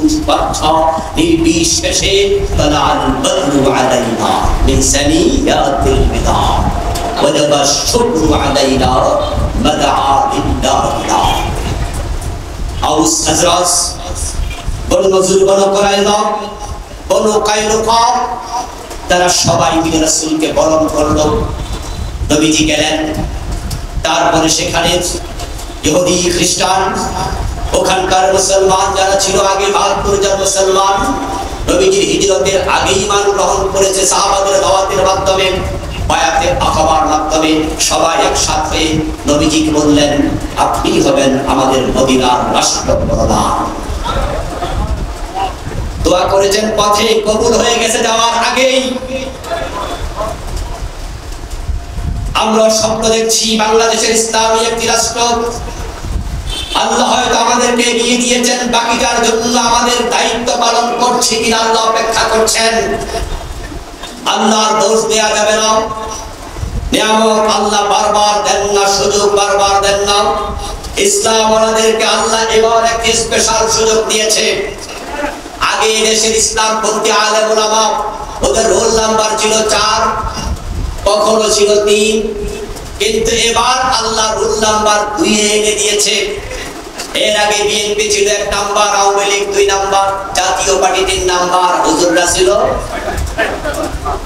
পুরুষ বাচ্চা নির্বিশেষে তালাল বদরু আলাইনা মিন সানিয়াতিল বিদা ওয়াজাবা শুকরু আলাইনা মাদআ লিল্লাহ। আউস হাজরাত, বনু নজর, বনু কুরাইযা, বনু কায়নুকা, তারা সবাই মিলে রাসূলকে বরণ করলো। নবীজি গেলেন, তারপরে সেখানে ইহুদি খ্রিস্টান, ওখানকার মুসলমান যারা ছিল আগে ৭২ জন মুসলমান নবীজির হিজরতের আগে ঈমান গ্রহণ করেছে সাহাবাদের দাওয়াতের মাধ্যমে, বায়াতে আকাবার মাধ্যমে, সবাই একসাথে নবীজিকে বললেন, আপনি হবেন আমাদের মদিনার রাষ্ট্রপ্রধান। দোয়া করেছেন, পথে কবুল হয়ে গেছে যাওয়ার আগেই। আমরা স্বপ্ন দেখছি বাংলাদেশের ইসলামী একটি রাষ্ট্র। আল্লাহ হয়তো আমাদেরকে এগিয়ে দিয়েছেন, বাকিটার জন্য আমাদের দায়িত্ব পালন করছি কিনা আল্লাহ অপেক্ষা করছেন। আল্লাহর দোষ দেয়া যাবে না। নিয়ামত আল্লাহ বারবার দেন না, সুযোগ বারবার দেন না। ইসলাম ওনাদেরকে আল্লাহ এবার একটি স্পেশাল সুযোগ দিয়েছে। আগে দেশের ইসলামপন্থী আলেম ওলামা, ওদের রোল নাম্বার ছিল ৪, কখনো ছিল ৩, কিন্তু এবার আল্লাহ রোল নাম্বার ২ এনে দিয়েছে। এর আগে বিএনপি ছিল ১ নাম্বার, আওয়ামী লীগ ২ নাম্বার, জাতীয় পার্টি ৩ নাম্বার, হুজুররা ছিল।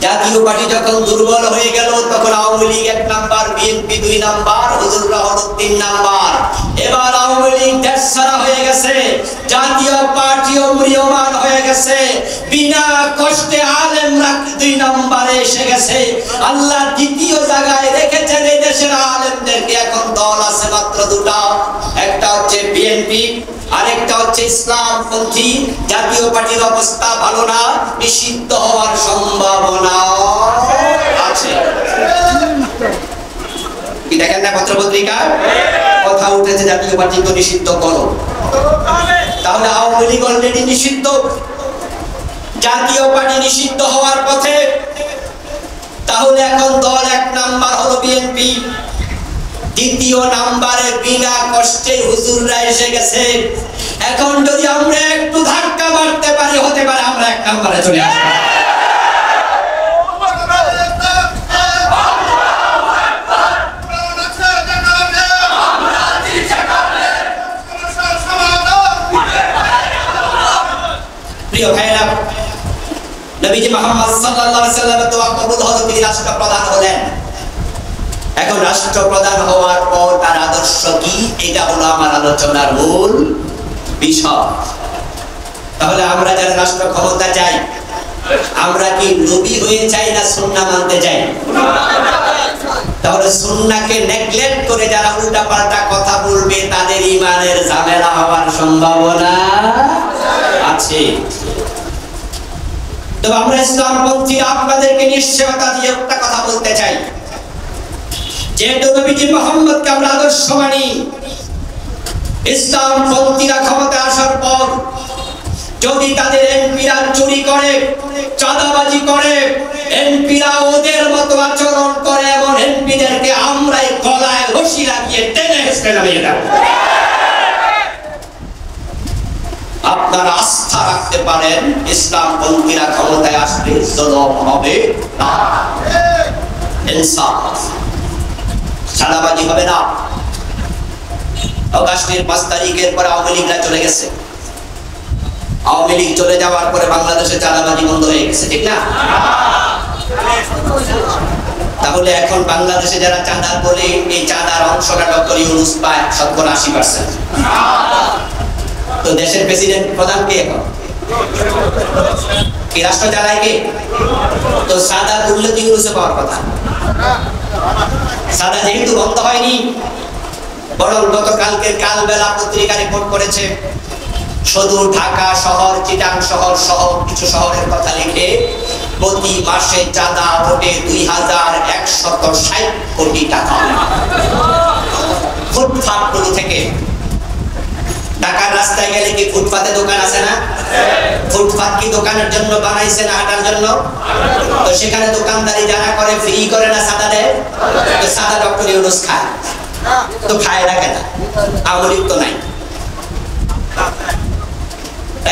জাতীয় পার্টি যখন দুর্বল হয়ে গেল তখন Awami League ১ number, BNP ২ number, হুজুররা হলো ৩ নাম্বার। এবার আওয়ামী লীগ দেশছাড়া হয়ে গেছে, জাতীয় পার্টিও ম্রিয়মান হয়ে গেছে, বিনা কষ্টে আলেমরা ২ নাম্বারে এসে গেছে। আল্লাহ দ্বিতীয় জায়গায় রেখেছেন এই দেশের আলেমদেরকে। এখন দল আছে মাত্র ২টা, একটা হচ্ছে বিএনপি, আরেকটা হচ্ছে ইসলামপন্থী। জাতীয় পার্টির অবস্থা ভালো না, নিষিদ্ধ হওয়ার সম্ভাবনা আছে। কি দেখেন না পত্রপত্রিকায় কথা উঠেছে, জাতীয় পার্টি তো নিষিদ্ধ করো। তাহলে আওয়ামী লীগ অলরেডি নিষিদ্ধ, জাতীয় পার্টি নিষিদ্ধ হওয়ার পথে। তাহলে এখন দল ১ নাম্বার হলো বিএনপি, দ্বিতীয় নাম্বারে বিনা কষ্টে হুজুররা এসে গেছে। এখন যদি আমরা একটু ধাক্কা মারতে পারি, হতে পারে আমরা ১ নাম্বারে চলে আসবো। প্রিয় ভাইরা, নবীজি মুহাম্মদ সাল্লাল্লাহু আলাইহি ওয়াসাল্লামের দোয়া কবুল হলো, তিনি রাষ্ট্রপ্রধান হলেন। এখন রাষ্ট্রপ্রধান হওয়ার পর তার আদর্শ কি, এটা হলো আমার আলোচনার মূল বিষয়। তাহলে আমরা যারা রাষ্ট্র ক্ষমতা চাই, আমরা কি নবী হয়ে চাই না সুন্নাহ মানতে চাই? তাহলে সুন্নাহকে নেগলেক্ট করে যারা উল্টাপাল্টা কথা বলবে তাদের ঈমানের ঝামেলা হওয়ার সম্ভাবনা আছে। তবে আমরা ইসলামপন্থীরা আপনাদেরকে নিশ্চয়তা দিয়ে একটা কথা বলতে চাই, যেহেতু নবীজি মুহাম্মদকে আমরা আদর্শ মানি, ইসলামপন্থীরা ক্ষমতায় আসার পর যদি তাদের এমপিরা চুরি করে, চাঁদাবাজি করে, এমপিরা ওদের মতো আচরণ করে, এমন এমপিদেরকে আমরাই গলায় রশি লাগিয়ে টেনে হেঁচড়ে নামিয়ে দেব। আপনারা আস্থা রাখতে পারেন, ইসলামপন্থীরা ক্ষমতায় আসলে জুলুম হবে না, ইনসাফ, চাঁদাবাজি হবে না। আগস্টের ৫ তারিখের পরে আওয়ামী লীগরা চলে গেছে। আওয়ামী লীগ চলে যাওয়ার পরে বাংলাদেশে চাঁদাবাজি বন্ধ হয়ে গেছে, ঠিক না? তাহলে এখন বাংলাদেশে যারা চাঁদা বলে, এই চাঁদার অংশটা ডক্টর ইউনূস পায় ৮০%। তো দেশের প্রেসিডেন্ট প্রধান কে? এখন কি রাষ্ট্র চালায় কে? তো চাঁদা তুললে তো ইউনূসে পাওয়ার কথা। চাঁদা যেহেতু বন্ধ হয়নি, বরং গতকালকের কালবেলা পত্রিকা রিপোর্ট করেছে, শুধু ঢাকা শহর, চিটাং শহর সহ কিছু শহরের কথা লিখে প্রতি মাসে চাঁদা ওঠে ২,১৬০ কোটি টাকা ফুটপাতগুলো থেকে। ঢাকার রাস্তায় গেলে কি ফুটপাতে দোকান আছে না? ফুটপাত কি দোকানের জন্য বানাইছে না হাঁটার জন্য? তো সেখানে দোকানদারি যারা করে ফ্রি করে না, সাদা দেয়। তো সাদা ডক্টর ইউনূস খায়, তো খায় না কেন? আওয়ামী লীগ তো নাই।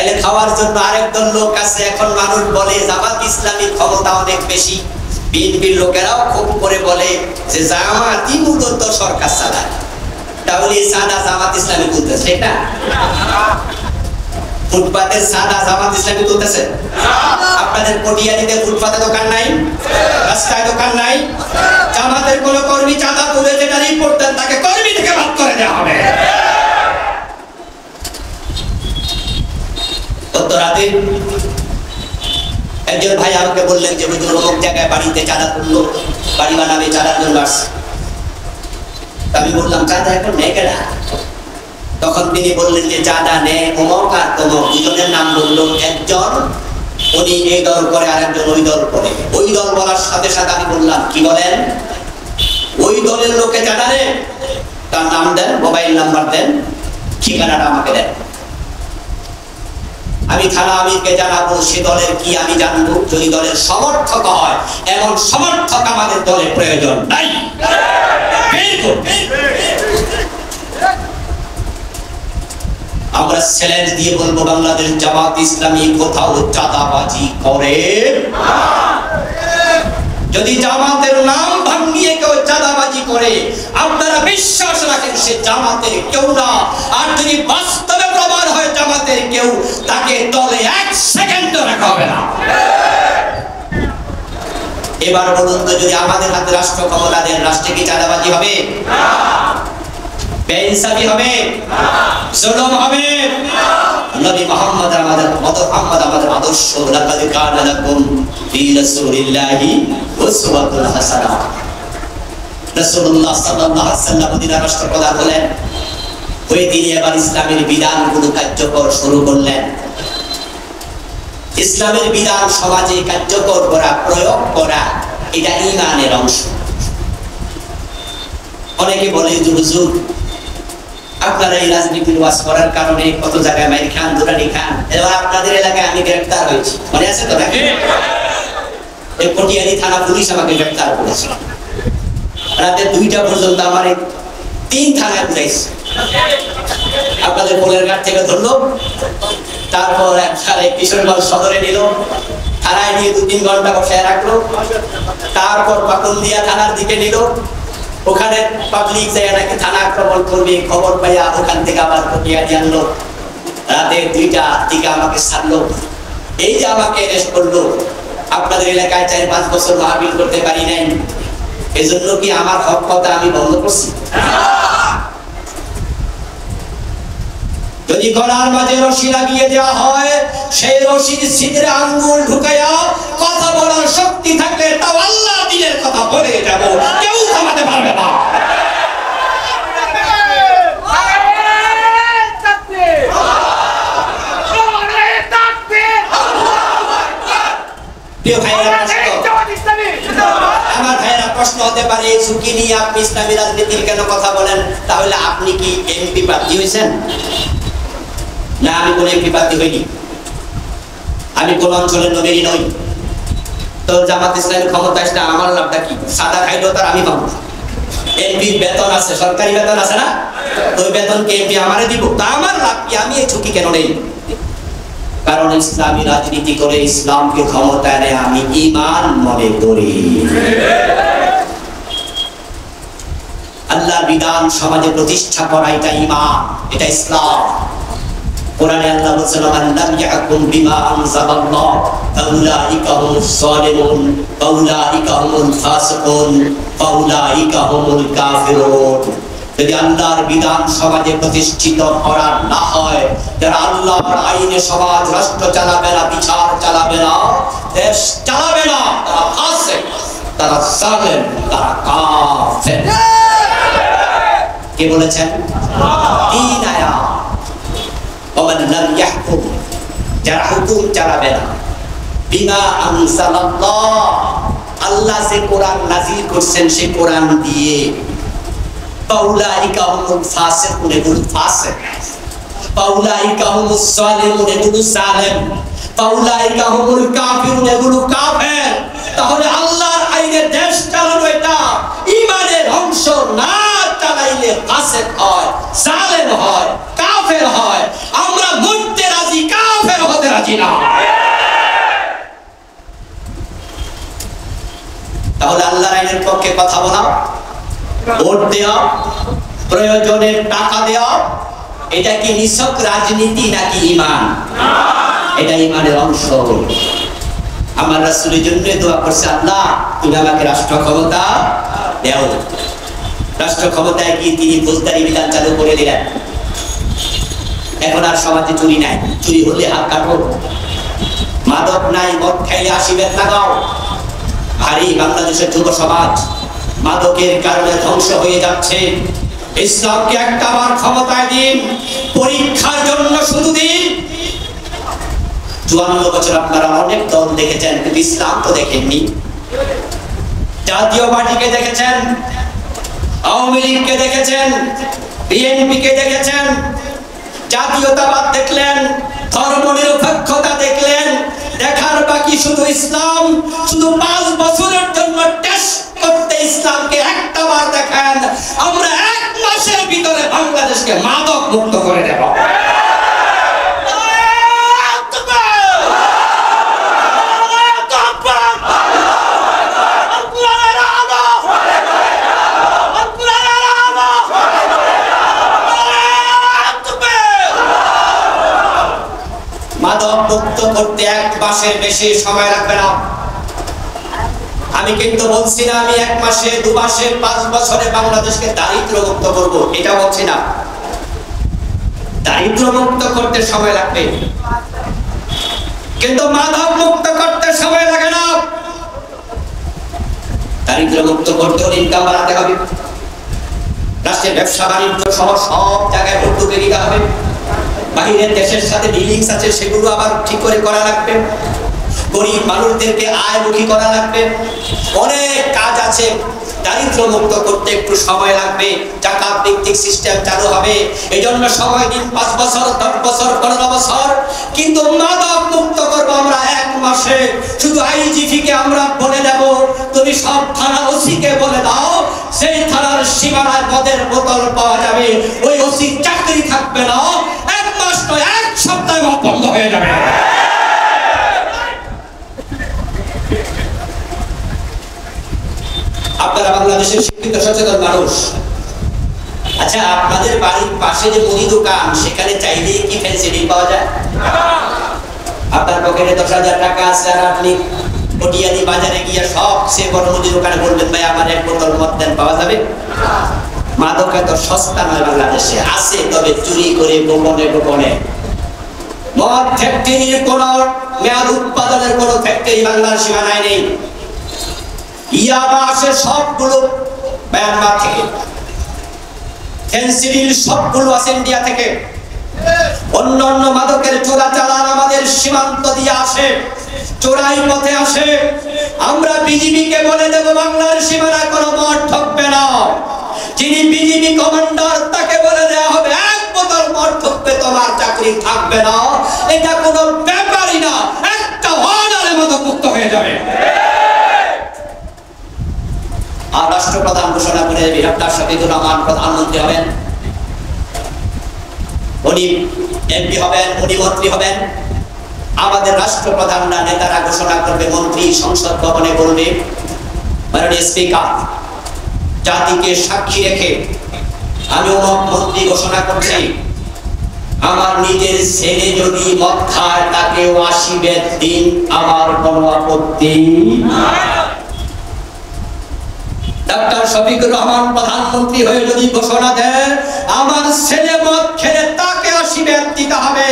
তাইলে খাওয়ার জন্য আরেকদল লোক আছে। এখন মানুষ বলে জামাত ইসলামীর ক্ষমতা অনেক বেশি, বিএনপির লোকেরাও খুব করে বলে যে জামাতই মূলত সরকার চালায়, তাহলে সাদা জামাত ইসলামী তুলতেছে, ঠিক না? ফুটপাতের সাদা জামাত ইসলামী তুলতেছে। আপনাদের পটিয়ারিতে ফুটপাতে দোকান নাই, রাস্তায় দোকান নাই, জামাতের কোন কর্মী চাঁদা তুলে যেটা রিপোর্ট দেন তাকে কর্মী থেকে বাদ করে দেওয়া হবে। রাতে একজন ভাই আমাকে বললেন যে হুজুর অমুক জায়গায় বাড়িতে চাঁদা তুললো, বাড়ি বানাবে, চাঁদার জন্য আসছে। আমি বললাম চাঁদা এখন নেই কেনা? তখন তিনি বললেন যে চাঁদা নেয় অমুক আর তমুক, দুজনের নাম বললো। একজন উনি এই দল করে আর একজন ওই দল করে। ওই দল বলার সাথে সাথে আমি বললাম কি বলেন? ওই দলের লোকে চাঁদা নেয়, তার নাম দেন, মোবাইল নাম্বার দেন, ঠিকানাটা আমাকে দেন। আমি থানা আমিরকে জানাবো, সে দলের কি আমি জানবো। যদি দলের সমর্থক হয়, এমন সমর্থক আমাদের দলের প্রয়োজন নাই। আমরা চ্যালেঞ্জ দিয়ে বলবো, বাংলাদেশ জামাত ইসলামী কোথাও চাঁদাবাজি করে না। যদি জামাতের নাম ভাঙিয়ে কেউ চাঁদাবাজি করে, আপনারা বিশ্বাস রাখেন সে জামাতের কেউ না। আর যদি বাস্তবে প্রমাণ হয় জামাতের কেউ, তাকে দলে এক সেকেন্ড রাখা হবে না। এবার বলুন তো, যদি আমাদের হাতে রাষ্ট্র ক্ষমতা দেন, রাষ্ট্রে কি চাঁদাবাজি হবে? বেইনসাফি হবে? জুলুম হবে? নবী মুহাম্মদ আমাদের আদর্শ, লাকাদ কানা লাকুম ফি রাসূলিল্লাহি উসওয়াতুন হাসানাহ। রাসূলুল্লাহ সাল্লাল্লাহু আলাইহি ওয়াসাল্লাম মদিনার রাষ্ট্রপ্রধান হলেন, ওই তিনি এবার ইসলামের বিধানগুলো কার্যকর শুরু করলেন। ইসলামের বিধান সমাজে কার্যকর করা, প্রয়োগ করা, এটা ঈমানের অংশ। অনেকে বলে হুজুর আপনারা এই রাজনীতির ওয়াজ করার কারণে কত জায়গায় মাইর খান, দুরানি খান। এবার আপনাদের এলাকায় আমি গ্রেফতার হয়েছি, মনে আছে তো নাকি? এই পটিয়ারি থানা পুলিশ আমাকে গ্রেফতার করেছে। রাতে 2টা পর্যন্ত আমার 3 থানায় ঘুরাইছে। আপনাদের পোলের ঘাট থেকে ধরলো, তারপর একসাথে কিশোরগঞ্জ সদরে নিল, থানায় নিয়ে 2-3 ঘন্টা বসায় রাখলো। তারপর পাকুন্দিয়া থানার দিকে নিল, ওখানে পাবলিক যায় নাকি থানা আক্রমণ করবে, খবর পাইয়া ওখান থেকে আবার পটিয়ারি আনলো। রাতে 2টা দিকে আমাকে ছাড়লো। এই যে আমাকে অ্যারেস্ট করলো, আপনাদের এলাকায় 4-5 বছর মাহফিল করতে পারি নাই, এজন্য কি আমার হক কথা আমি বন্ধ করছি? যদি গলার মাঝে রশি লাগিয়ে দেওয়া হয়, সেই রশির ছিদ্রে আঙ্গুল ঢুকাইয়া কথা বলার শক্তি থাকলে তাও আল্লাহ দিনের কথা বলে যাব, কেউ থামাতে পারবে না। আমার ভাইয়েরা প্রশ্ন হতে পারে, ঝুঁকি নিয়ে আপনি ইসলামী রাজনীতির কেন কথা বলেন? তাহলে আপনি কি এমপি প্রার্থী হয়েছেন? না, আমি কোন এমপি প্রার্থী হইনি, আমি কোন অঞ্চলের নবীরই নই। তো জামাত ইসলামের ক্ষমতা আসলে আমার লাভটা কি? সাদা খাইলেও তার আমি পাবো। এমপির বেতন আছে, সরকারি বেতন আছে না? ওই বেতনকে এমপি আমারে দিব, তা আমার লাভ কি? আমি এই ঝুঁকি কেন নেই? কারণ ইসলামী রাজনীতি করে ইসলামকে ক্ষমতায় নেয় আমি ঈমান মনে করি। আল্লাহর বিধান সমাজে প্রতিষ্ঠা করা, এটা ঈমান, এটা ইসলাম। কোরআনে আল্লাহ বলেছেন, মান লাম ইয়াহকুম বিমা আনজালাল্লাহ ফাউলাইকা হুমুস যালিমুন ফাউলাইকা হুমুল ফাসিকুন ফাউলাইকা হুমুল কাফিরুন। যদি আল্লাহর বিধান সমাজে প্রতিষ্ঠিত করা না হয়, যারা আল্লাহর আইনে সমাজ রাষ্ট্র চালাবে না, বিচার চালাবে না, দেশ চালাবে না, তারা ফাসিক, তারা জালেম, তারা কাফের। কে বলেছেন? তিন আয়াত। ওমান লাম ইয়াহকুম, যারা হুকুম চালাবে না, বিমা আনজালাল্লাহ, আল্লাহ যে কোরআন নাযিল করছেন সে কোরআন দিয়ে, ফাউলাইকা হুমুল ফাসিকুন, এগুলো ফাসিক। ফাউলাইকা হুমুস যালিমুন, এগুলো জালেম। ফাউলাইকা হুমুল কাফিরুন, এগুলো কাফের। তাহলে আল্লাহর আইনে দেশ চালানো এটা ঈমানের অংশ না। চালাইলে ফাসিক হয়, জালেম হয়, কাফের হয়। আমরা মরতে রাজি, কাফের রাজি না। তাহলে আল্লাহর আইনের পক্ষে কথা বলা, ভোট দেওয়া, প্রয়োজনে টাকা দেওয়া, এটা কি নিছক রাজনীতি নাকি ঈমান? এটা ঈমানের অংশ। আমার রাসূলের জন্য দোয়া করছে, আল্লাহ তুমি আমাকে রাষ্ট্র ক্ষমতা দাও। রাষ্ট্র ক্ষমতায় গিয়ে তিনি ফৌজদারি বিধান চালু করে দিলেন। এখন আর সমাজে চুরি নাই, চুরি হলে হাত কাটো। মাদক নাই, মদ খাইলে আসিবেন লাগাও। ভারী বাংলাদেশের যুব সমাজ মাদকের কারণে ধ্বংস হয়ে যাচ্ছে। ইসলামকে একটাবার ক্ষমতায় দিন, পরীক্ষার জন্য শুধু দিন। 54 বছর আপনারা অনেক দল দেখেছেন, কিন্তু ইসলাম তো দেখেননি। জাতীয় পার্টিকে দেখেছেন, আওয়ামী লীগকে দেখেছেন, বিএনপিকে দেখেছেন, জাতীয়তাবাদ দেখলেন, ধর্মনিরপেক্ষতা দেখলেন। দেখার বাকি শুধু ইসলাম। শুধু 5 বছরের জন্য টেস্ট করতে ইসলামকে একটাবার দেখান, আমরা 1 মাসের ভিতরে বাংলাদেশকে মাদক মুক্ত করে দেব। মাদক মুক্ত করতে 1 মাসের বেশি সময় লাগবে না। আমি কিন্তু বলছি না আমি 1 মাসে, 2 মাসে, 5 বছরে বাংলাদেশকে দারিদ্র মুক্ত করব, এটা বলছি না। দারিদ্র মুক্ত করতে সময় লাগবে, কিন্তু মাদক মুক্ত করতে সময় লাগে না। দারিদ্র মুক্ত করতে হলে ইনকাম বাড়াতে হবে, রাষ্ট্রের ব্যবসা বাণিজ্য সহ সব জায়গায় উদ্যোগে নিতে হবে। বাহিরের দেশের সাথে ডিলিংস আছে, সেগুলো আবার ঠিক করে করা লাগবে। গরিব মানুষদেরকে আয়মুখী করা লাগবে। অনেক কাজ আছে। দারিদ্র মুক্ত করতে একটু সময় লাগবে। জাকাত ভিত্তিক সিস্টেম চালু হবে, এই জন্য সময় দিন। 5 বছর, 10 বছর, 15 বছর। কিন্তু মাদক মুক্ত করবো আমরা 1 মাসে। শুধু আইজিপি কে আমরা বলে দেব, তুমি সব থানা ওসি কে বলে দাও, সেই থানার সীমানায় মদের বোতল পাওয়া যাবে। ওই ওসি চাকরি থাকবে না। 1 মাস নয়, 1 সপ্তাহে বন্ধ হয়ে যাবে। আপনারা বাংলাদেশের শিক্ষিত সচেতন মানুষ। আচ্ছা, আপনাদের বাড়ির পাশে যে মুদি দোকান, সেখানে চাইলেই কি ফেন্সিডিল পাওয়া যায়? আপনার পকেটে 10,000 টাকা আছে, আর আপনি পটিয়াদি বাজারে গিয়ে সবচেয়ে বড় মুদি দোকানে বলবেন, ভাই আমার 1 বোতল মদ দেন, পাওয়া যাবে? মাদক এত সস্তা নয় বাংলাদেশে। আছে, তবে চুরি করে, গোপনে গোপনে। মদ ফ্যাক্টরির কোন মেয়াদ উৎপাদনের কোন ফ্যাক্টরি বাংলার সীমানায় নেই। ইয়াবা আসে সবগুলো মিয়ানমার থেকে, ফেন্সিডিল সবগুলো আছে ইন্ডিয়া থেকে। অন্যান্য মাদকের চোরাচালান আমাদের সীমান্ত দিয়ে আসে, চোরাই পথে আসে। আমরা বিজিবিকে বলে দেব, বাংলার সীমানায় কোনো মদ ঢুকবে না। যিনি বিজিবি কমান্ডার, তাকে বলে দেওয়া হবে, 1 বোতল মদ ঢুকবে, তোমার চাকরি থাকবে না। এটা কোনো ব্যাপারই না, একটা অর্ডারে মাদক মুক্ত হয়ে যাবে। আর রাষ্ট্রপ্রধান ঘোষণা করে দেবে, ডক্টর শফিকুর রহমান প্রধানমন্ত্রী হবেন, উনি এমপি হবেন, উনি মন্ত্রী হবেন। আমাদের রাষ্ট্রপ্রধানরা, নেতারা ঘোষণা করবে, মন্ত্রী সংসদ ভবনে বলবে, মাননীয় স্পিকার, জাতিকে সাক্ষী রেখে আমি মন্ত্রী ঘোষণা করছি, আমার নিজের ছেলে যদি মদ খায়, তাকে 80 বেদ দিন, আমার কোনো আপত্তি নাই। ডক্টর শফিকুর রহমান প্রধানমন্ত্রী হয়ে যদি ঘোষণা দেয়, আমার ছেলে মদ খেলে তাকে 80 বেদ দিতে হবে,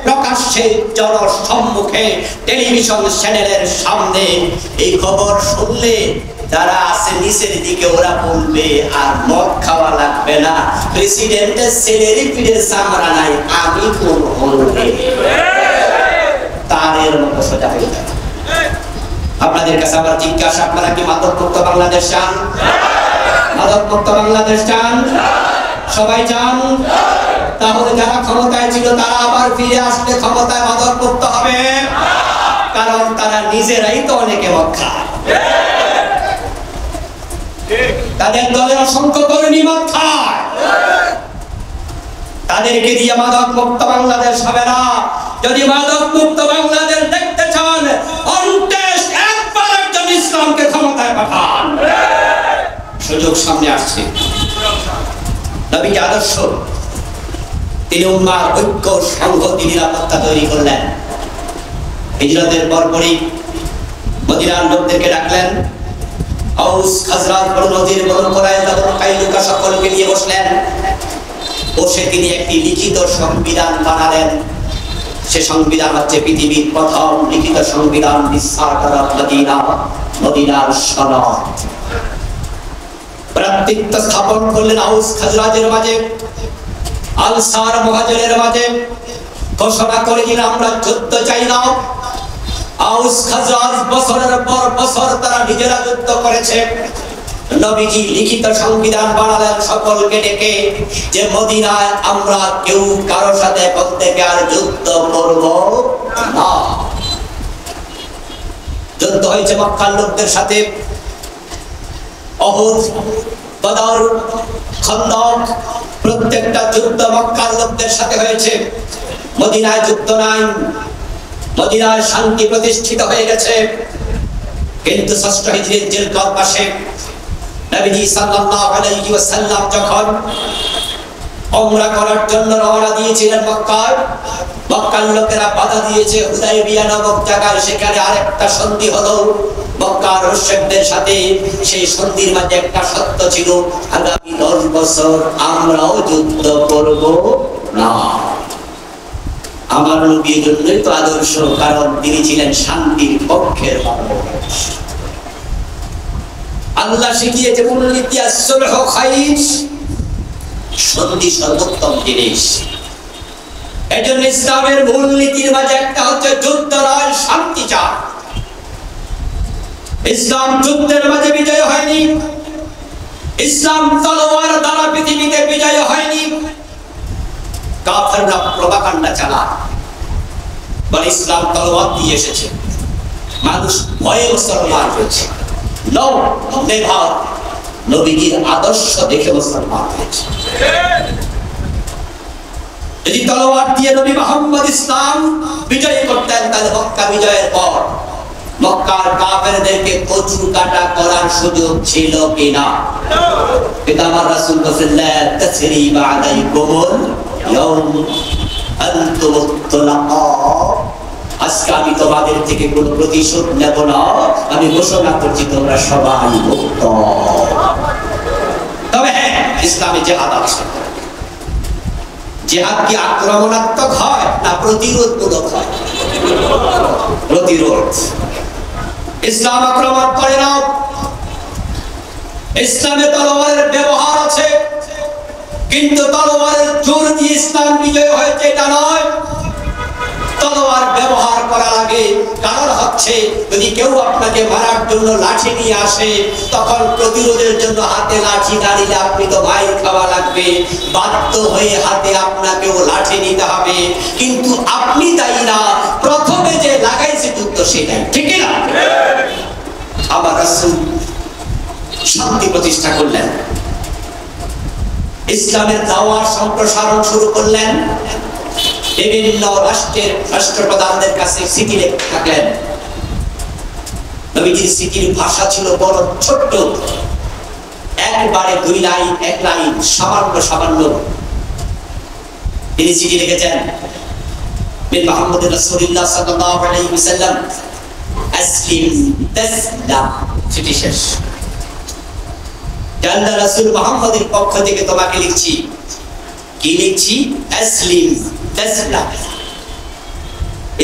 প্রকাশ্যে জনসম্মুখে টেলিভিশন চ্যানেলের সামনে এই খবর শুনলে যারা আছে নিচের দিকে, ওরা বলবে আর মদ খাওয়া লাগবে না, প্রেসিডেন্টের ছেলের পিঠে চামড়া নাই, আমি কোন বলবে তারের মতো সোজা হয়ে যাবে। আপনাদের কাছে আবার জিজ্ঞাসা, আপনারা কি মাদক মুক্ত বাংলাদেশ চান? মাদক মুক্ত বাংলাদেশ চান? সবাই চান? তাহলে যারা ক্ষমতায় ছিল তারা আবার ফিরে আসলে ক্ষমতায় মাদক মুক্ত হবে, কারণ তারা নিজেরাই তো অনেকে মদ খায়। তাদের দলের অসংখ্য কর্মী মদ খায়, তাদেরকে দিয়ে মাদক মুক্ত বাংলাদেশ হবে না। যদি মাদক মুক্ত বাংলাদেশ দেখতে চান, অন্তেশ একবার একজন ইসলামকে ক্ষমতায় পাঠান। সুযোগ সামনে আসছে। নবীর আদর্শ, তিনি উম্মার ঐক্য, সংহতি, নিরাপত্তা তৈরি করলেন। হিজরতের পরপরই মদিনার লোকদেরকে ডাকলেন। আউস, খাজরাজ, বনু নজির, বনু কুরাইজা, বনু কাইনুকা সকলকে নিয়ে বসলেন। বসে তিনি একটি লিখিত সংবিধান বানালেন। সে সংবিধান হচ্ছে পৃথিবীর প্রথম লিখিত সংবিধান, মদিনার সনদ। ভ্রাতৃত্ব স্থাপন করলেন আউস খাজরাজের মাঝে, আনসার মুহাজিরের মাঝে। ঘোষণা করে দিলেন, আমরা যুদ্ধ চাই না। আউস খাজরাজ বছরের পর বছর তারা নিজেরা যুদ্ধ করেছে। নবীজি লিখিত সংবিধান বানালেন সকলকে ডেকে, যে মদিনায় আমরা কেউ কারোর সাথে প্রত্যেকে আর যুদ্ধ করব না। যুদ্ধ হয়েছে মক্কার লোকদের সাথে, উহুদ, বদর, খন্দক, প্রত্যেকটা যুদ্ধ মক্কার লোকদের সাথে হয়েছে। মদিনায় যুদ্ধ নাই, মদিনায় শান্তি প্রতিষ্ঠিত হয়ে গেছে। কিন্তু ষষ্ঠ হিজরির জিলকদ মাসে নবীজি সাল্লাল্লাহু আলাইহি ওয়াসাল্লাম যখন উমরা করার জন্য রওনা দিয়েছিলেন মক্কায়, মক্কার লোকেরা বাধা দিয়েছে হুদায়বিয়া নামক জায়গায়। সেখানে আরেকটা সন্ধি হলো মক্কার মুশরিকদের সাথে। সেই সন্ধির মাঝে একটা সত্য ছিল, আগামী 10 বছর আমরাও যুদ্ধ করব না। আমার নবীর জন্যই তো আদর্শ, কারণ তিনি ছিলেন শান্তির পক্ষের মানুষ। আল্লাহ শিখিয়েছে মূলনীতি আসলহ খাইর, সন্ধি সর্বোত্তম জিনিস। এজন্য ইসলামের মূলনীতির মাঝে একটা হচ্ছে যুদ্ধ নয়, শান্তি চাই। ইসলাম যুদ্ধের মাঝে বিজয় হয়নি, ইসলাম তলোয়ার দ্বারা পৃথিবীতে বিজয় হয়নি। কাফেররা প্রপাগান্ডা চালায়, বলে ইসলাম তলোয়ার দিয়ে এসেছে, মানুষ ভয়ে মুসলমান হয়েছে। নবীর আদর্শ দেখে মুসলমান হয়েছে। যদি তলোয়ার দিয়ে নবী মুহাম্মদ ইসলাম বিজয় করতেন, তাহলে মক্কা বিজয়ের পর মক্কার কাফেরদেরকে কচু কাটা করার সুযোগ ছিল কিনা? কিন্তু আমার রাসূল বলেছেন, লা তাসরিবা আলাইকুমুল ইয়াউম আনতুম তুলাকা, আজকে আমি তোমাদের থেকে কোনো প্রতিশোধ নেব না। আমি ঘোষণা করছি তোমরা সবাই মুক্ত। তবে হ্যাঁ, ইসলামে জিহাদ আছে। জিহাদ কি আক্রমণাত্মক হয় না প্রতিরোধমূলক হয়? প্রতিরোধ। ইসলাম আক্রমণ করে না। ইসলামে তলোয়ারের ব্যবহার আছে, কিন্তু তলোয়ারের জোর দিয়ে ইসলাম বিজয় হয়েছে এটা নয়। তলোয়ার ব্যবহার করা লাগে, কারণ হচ্ছে যদি কেউ আপনাকে মারার জন্য লাঠি নিয়ে আসে, তখন প্রতিরোধের জন্য হাতে লাঠি না নিলে আপনি তো মাইর খাওয়া লাগবে। বাধ্য হয়ে হাতে আপনাকেও লাঠি নিতে হবে। কিন্তু আপনি দায়ী না, প্রথমে যে লাগাইছে যুদ্ধ সেটাই, ঠিক না? আমার রাসূল শান্তি প্রতিষ্ঠা করলেন, ইসলামের দাওয়াত সম্প্রসারণ শুরু করলেন। বিভিন্ন রাষ্ট্রের রাষ্ট্রপ্রধানদের কাছে চিঠি লিখতে থাকলেন। নবীজির চিঠির ভাষা ছিল বড় ছোট্ট, একবারে 2 লাইন, 1 লাইন, সামান্য। তিনি চিঠি লিখেছেন, মিন মুহাম্মদ রাসূলুল্লাহ সাল্লাল্লাহু আলাইহি ওয়াসাল্লাম, আসলিম তাসলাম। চিঠি শেষ। আল্লাহ রাসূল মুহাম্মদের পক্ষ থেকে তোমাকে লিখছি। কি লিখছি? আসলিম তাসলাম,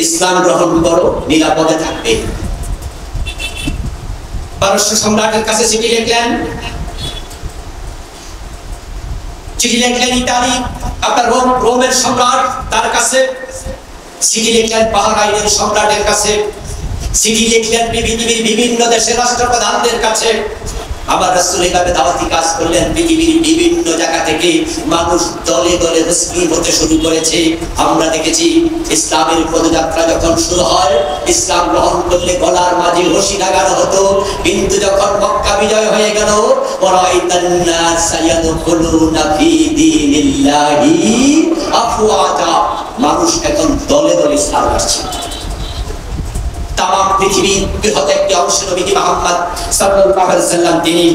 ইসলাম গ্রহণ করো, নিরাপদে থাকবে। পারস্য সম্রাটের কাছে চিঠি লিখলেন। চিঠি লিখলেন ইতালি, আপনার রোমের সম্রাট, তার কাছে চিঠি লিখলেন। বাহরাইনের সম্রাটের কাছে চিঠি লিখলেন। পৃথিবীর বিভিন্ন দেশের রাষ্ট্রপ্রধানদের কাছে। আবার রাসূল এভাবে দাওয়াতি কাজ করলেন। পৃথিবীর বিভিন্ন জায়গা থেকে মানুষ দলে দলে মুসলিম হতে শুরু করেছে। আমরা দেখেছি ইসলামের পদযাত্রা যখন শুরু হয়, ইসলাম গ্রহণ করলে গলার মাঝে রশি লাগানো হতো। কিন্তু যখন মক্কা বিজয় হয়ে গেল, ওয়ারাইতান নাস ইয়াদখুলুনা ফি দীনিল্লাহি আফওয়াজা, মানুষ এখন দলে দলে ইসলাম আসছে। তামাম পৃথিবীর বৃহৎ একটি অংশ নবী মুহাম্মদ সাল্লাল্লাহু আলাইহি ওয়াসাল্লাম তিনি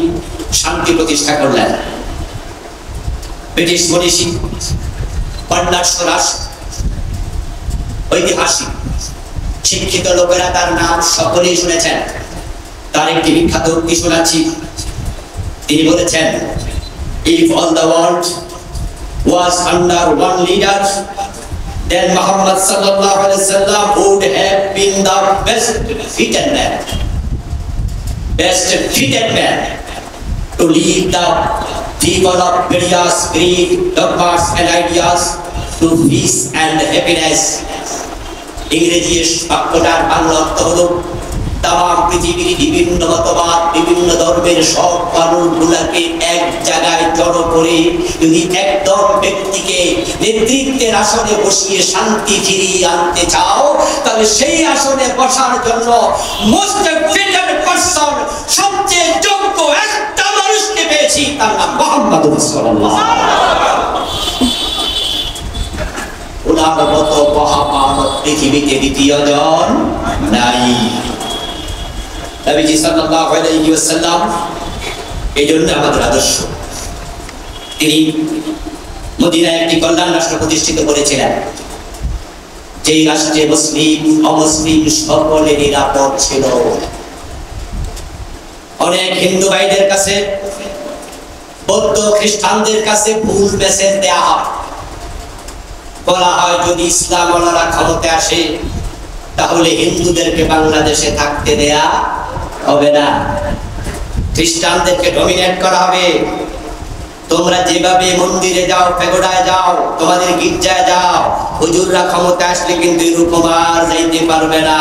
শান্তি প্রতিষ্ঠা করলেন। ব্রিটিশ মনীষী বার্নার্ড শ ঐতিহাসিক শিক্ষিত লোকেরা তার নাম সকলেই শুনেছেন। তার একটি বিখ্যাত উক্তি শোনাচ্ছি। তিনি বলেছেন, if all the world was under one leader, then Muhammad sallallahu alaihi wasallam would have been the best fitted man to lead the people of various creed, dogmas and ideas to peace and happiness. ইংরেজি বাক্যটার বাংলা অর্থ হলো, তামাম পৃথিবীর বিভিন্ন মতবাদ, বিভিন্ন ধর্মের সব মানুষগুলাকে এক জায়গায় জড়ো করে যদি একদম ব্যক্তিকে নেতৃত্বের আসনে বসিয়ে শান্তি ফিরিয়ে আনতে চাও, তাহলে সেই আসনে বসার জন্য মোস্ট ফিটেড পারসন, সবচেয়ে যোগ্য একটা মানুষকে পেয়েছি, তার নাম মুহাম্মদুর রাসূলুল্লাহ। ওনার মতো মহামানব পৃথিবীতে দ্বিতীয় জন নাই। নবীজি সাল্লাল্লাহু আলাইহি ওয়াসাল্লাম এই জন্য আমাদের আদর্শ। তিনি মদিনায় একটি কল্যাণ রাষ্ট্র প্রতিষ্ঠিত করেছিলেন, যেই রাষ্ট্রে মুসলিম অমুসলিম সকলে নিরাপদ ছিল। অনেক হিন্দু ভাইদের কাছে, বৌদ্ধ খ্রিস্টানদের কাছে ভুল মেসেজ দেয়া হয়। বলা হয় যদি ইসলাম ওনারা ক্ষমতায় আসে তাহলে হিন্দুদেরকে বাংলাদেশে থাকতে দেয়া হবে না, খ্রিস্টানদেরকে ডমিনেট করা হবে। তোমরা যেভাবে মন্দিরে যাও, পেগোডায় যাও, তোমাদের গির্জায় যাও, হুজুররা ক্ষমতা আসলে কিন্তু এরকম আর যাইতে পারবে না,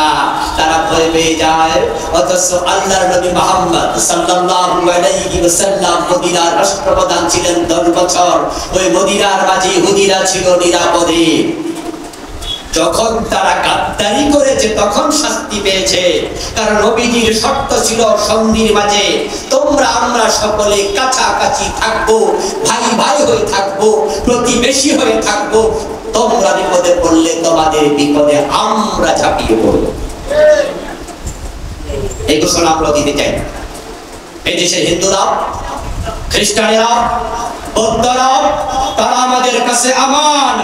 তারা ভয় পেয়ে যায়। অথচ আল্লাহর নবী মুহাম্মদ সাল্লাল্লাহু আলাইহি ওয়াসাল্লাম মদিনার রাষ্ট্রপ্রধান ছিলেন 10 বছর। ওই মদিনার মাঝে ইহুদিরা ছিল নিরাপদে। যখন তারা গাদ্দারি করেছে তখন শাস্তি পেয়েছে, কারণ নবীজির শর্ত ছিল সন্ধির মাঝে তোমরা আমরা সকলে কাছাকাছি থাকবো, ভাই ভাই হয়ে থাকবো, প্রতিবেশী হয়ে থাকবো। তোমরা বিপদে পড়লে তোমাদের বিপদে আমরা ঝাঁপিয়ে পড়বো। এই ঘোষণা আমরা দিতে চাই। এই দেশের হিন্দুরা, খ্রিস্টানেরা, বৌদ্ধরা, তারা আমাদের কাছে আমান,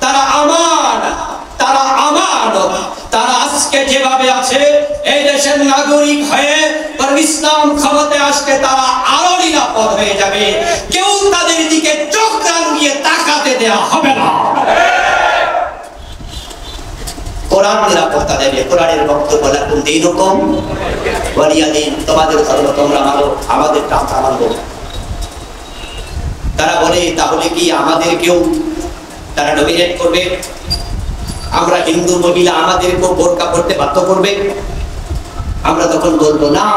তারা আমান, তারা আমানত। তারা আজকে যেভাবে আছে এই দেশের নাগরিক হয়ে ইসলাম ক্ষমতায় আসলে তারা আরো নিরাপদ হয়ে যাবে। কেউ তাদের দিকে চোখ রাঙিয়ে তাকাতে দেওয়া হবে না। কোরআন নিরাপত্তা দেবে। কোরআনের বক্তব্য লাকুম দীনুকুম ওয়ালিয়া দীন, তোমাদের ধর্ম তোমরা মানো, আমাদের আমরা মানব। তারা বলে তাহলে কি আমাদেরকেও তারা ডমিনেট করবে? আমরা হিন্দু মহিলা আমাদেরকেও বোরকা পড়তে বাধ্য করবে? আমরা তখন বলবো না,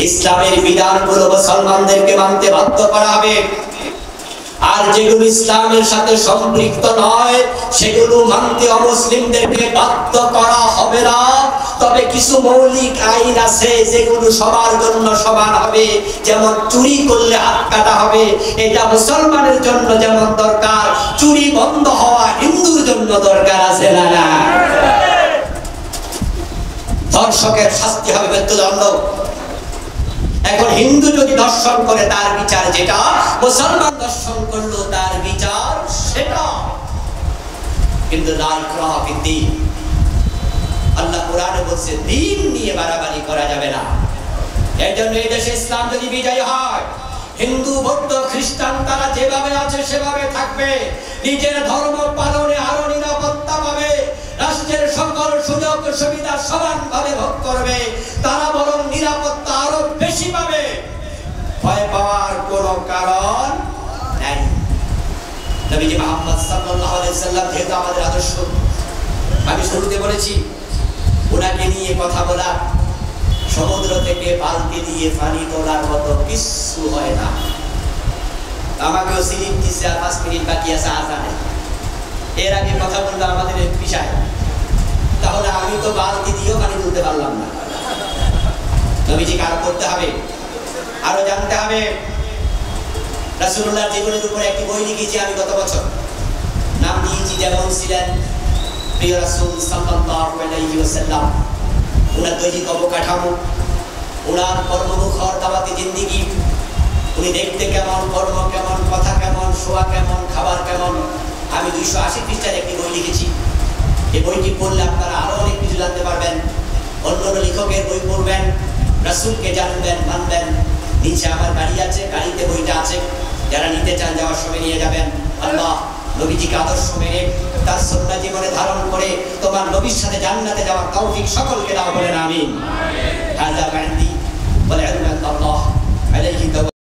ইসলামের বিধানগুলো মুসলমানদেরকে মানতে বাধ্য করা হবে। আর যেগুলো ইসলামের সাথে সম্পৃক্ত নয় সেগুলো মানতে অমুসলিমদেরকে বাধ্য করা হবে না। তবে কিছু মৌলিক আইন আছে যেগুলো সবার জন্য সমান হবে। যেমন চুরি করলে হাত কাটা হবে, এটা মুসলমানের জন্য যেমন দরকার, চুরি বন্ধ হওয়া হিন্দুর জন্য দরকার আছে না? ধর্ষকের শাস্তি হবে মৃত্যুদণ্ড। এখন হিন্দু যদি দর্শন করে তার বিচার যেটা, মুসলমান দর্শন করলো তার বিচার সেটা। কিন্তু লা ইকরাহা ফিদ্দীন, আল্লাহ কোরআনে বলছে দ্বীন নিয়ে বাড়াবাড়ি করা যাবে না। এর জন্য এই দেশে ইসলাম যদি বিজয়ী হয়, হিন্দু বৌদ্ধ খ্রিস্টান তারা যেভাবে আছে সেভাবে থাকবে, নিজের ধর্ম পালনে আরো নিরাপত্তা পাবে, রাষ্ট্রের সকল সুযোগ সুবিধা সমানভাবে ভোগ করবে, তারা বরং নিরাপত্তা আরো বেশি পাবে। ভয় পাওয়ার কোনো কারণ নাই। নবীজি মুহাম্মদ সাল্লাল্লাহু আলাইহি ওয়াসাল্লাম যেহেতু আমাদের আদর্শ, আমি শুরুতে বলেছি ওনাকে নিয়ে কথা বলা সমুদ্র থেকে বালতি দিয়ে পানি তোলার মতো কিছু হয় না। আমাকেও সিলিপ দিচ্ছে, আর 5 মিনিট বাকি আছে আজানে, এর আগে কথা বললো আমাদের বিষয়। তাহলে আমি তো বালতি দিয়েও পানি তুলতে পারলাম না। নবীজিকে আরো করতে হবে, আরো জানতে হবে। রাসূলুল্লাহর জীবনের উপর একটি বই লিখেছি আমি গত বছর, নাম দিয়েছি যেমন ছিলেন প্রিয় রাসূল সাল্লাল্লাহু আলাইহি ওয়াসাল্লাম। ওনার দৈহিক অবকাঠামো, ওনার কর্মমুখর দাওয়াতি জিন্দেগি, উনি দেখতে কেমন, কর্ম কেমন, কথা কেমন, শোয়া কেমন, খাবার কেমন। আমি 280 পৃষ্ঠার একটি বই লিখেছি। এই বইটি পড়লে আপনারা আরো অনেক কিছু জানতে পারবেন। অন্য লেখকের বই পড়বেন, রাসূলকে জানবেন, মানবেন। নিচে আমার গাড়ি আছে, গাড়িতে বইটা আছে, যারা নিতে চান যাওয়ার সময় নিয়ে যাবেন। আল্লাহ নবীজিকে আদর্শ মেনে তার সুন্নাহ জীবনে ধারণ করে তোমার নবীর সাথে জান্নাতে যাওয়ার তৌফিক সকলকে দাও, বলেন আমিন। হাযা বা'দি ওয়াল ইলমু আল্লাহ আলাইহি।